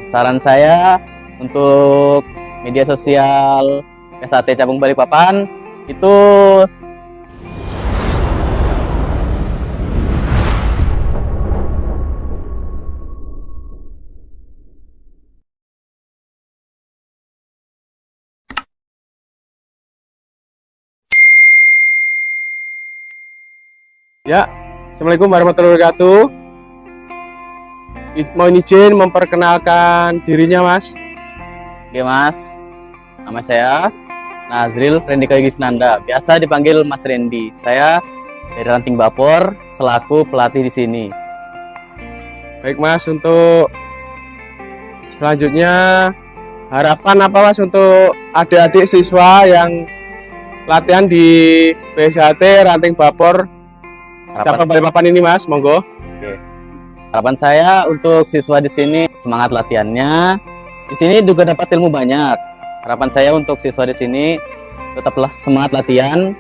Saran saya untuk media sosial PSAT Cabang Balikpapan itu Ya, Assalamualaikum warahmatullahi wabarakatuh. Mohon izin memperkenalkan dirinya, Mas. Oke Mas, nama saya Nazril Rendika Gifnanda, biasa dipanggil Mas Rendi. Saya dari Ranting Bapor selaku pelatih di sini. Baik, Mas, untuk selanjutnya harapan apa, Mas, untuk adik-adik siswa yang latihan di PSAT Ranting Bapor Cabang Balikpapan ini, Mas? Monggo. Harapan saya untuk siswa di sini semangat latihannya. Di sini juga dapat ilmu banyak. Harapan saya untuk siswa di sini tetaplah semangat latihan.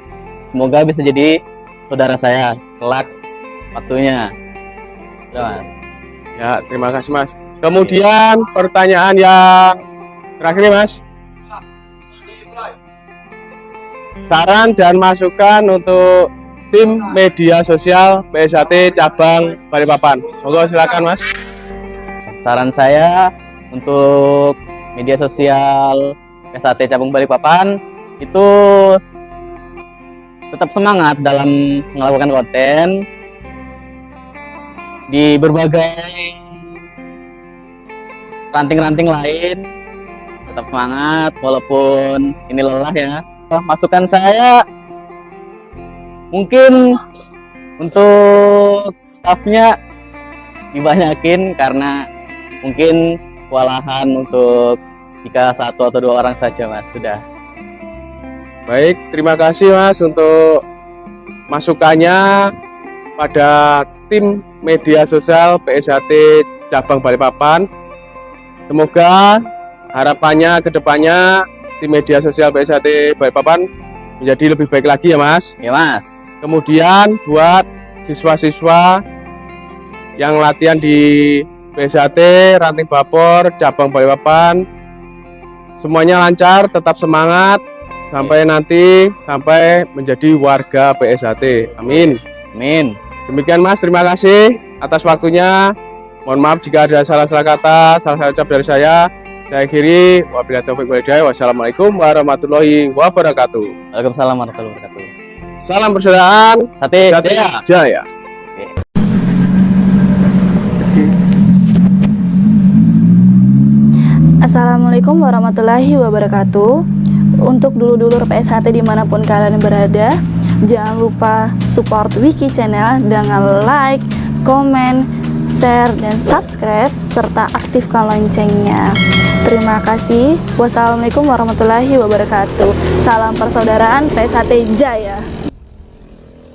Semoga bisa jadi saudara saya kelak waktunya. Udah, Mas. Ya, terima kasih, Mas. Kemudian pertanyaan yang terakhir, Mas. Saran dan masukan untuk tim media sosial PSAT Cabang Balikpapan. Monggo silakan, Mas. Saran saya untuk media sosial PSAT Cabang Balikpapan itu tetap semangat dalam melakukan konten di berbagai ranting-ranting lain. Tetap semangat walaupun ini lelah ya. Masukan saya mungkin untuk stafnya dibanyakin karena mungkin kewalahan untuk jika satu atau dua orang saja, Mas. Sudah. Baik, terima kasih, Mas, untuk masukannya pada tim media sosial PSAT Cabang Balikpapan. Semoga harapannya ke depannya tim media sosial PSAT Balikpapan menjadi lebih baik lagi ya, Mas. Ya, Mas. Kemudian buat siswa-siswa yang latihan di PSAT Ranting Bapor Cabang Balikpapan, semuanya lancar, tetap semangat sampai nanti sampai menjadi warga PSAT. Amin. Amin. Demikian, Mas, terima kasih atas waktunya. Mohon maaf jika ada salah-salah kata, salah ucap dari saya. Saya akhiri, wabillahi taufiq wal hidayah. Wassalamualaikum warahmatullahi wabarakatuh. Waalaikumsalam warahmatullahi wabarakatuh. Salam persaudaraan Sate Jaya. Jaya. Assalamualaikum warahmatullahi wabarakatuh. Untuk dulur-dulur PSAT dimanapun kalian berada, jangan lupa support Wiki Channel dengan like, komen, share, dan subscribe, serta aktifkan loncengnya. Terima kasih. Wassalamualaikum warahmatullahi wabarakatuh. Salam persaudaraan PSAT Jaya.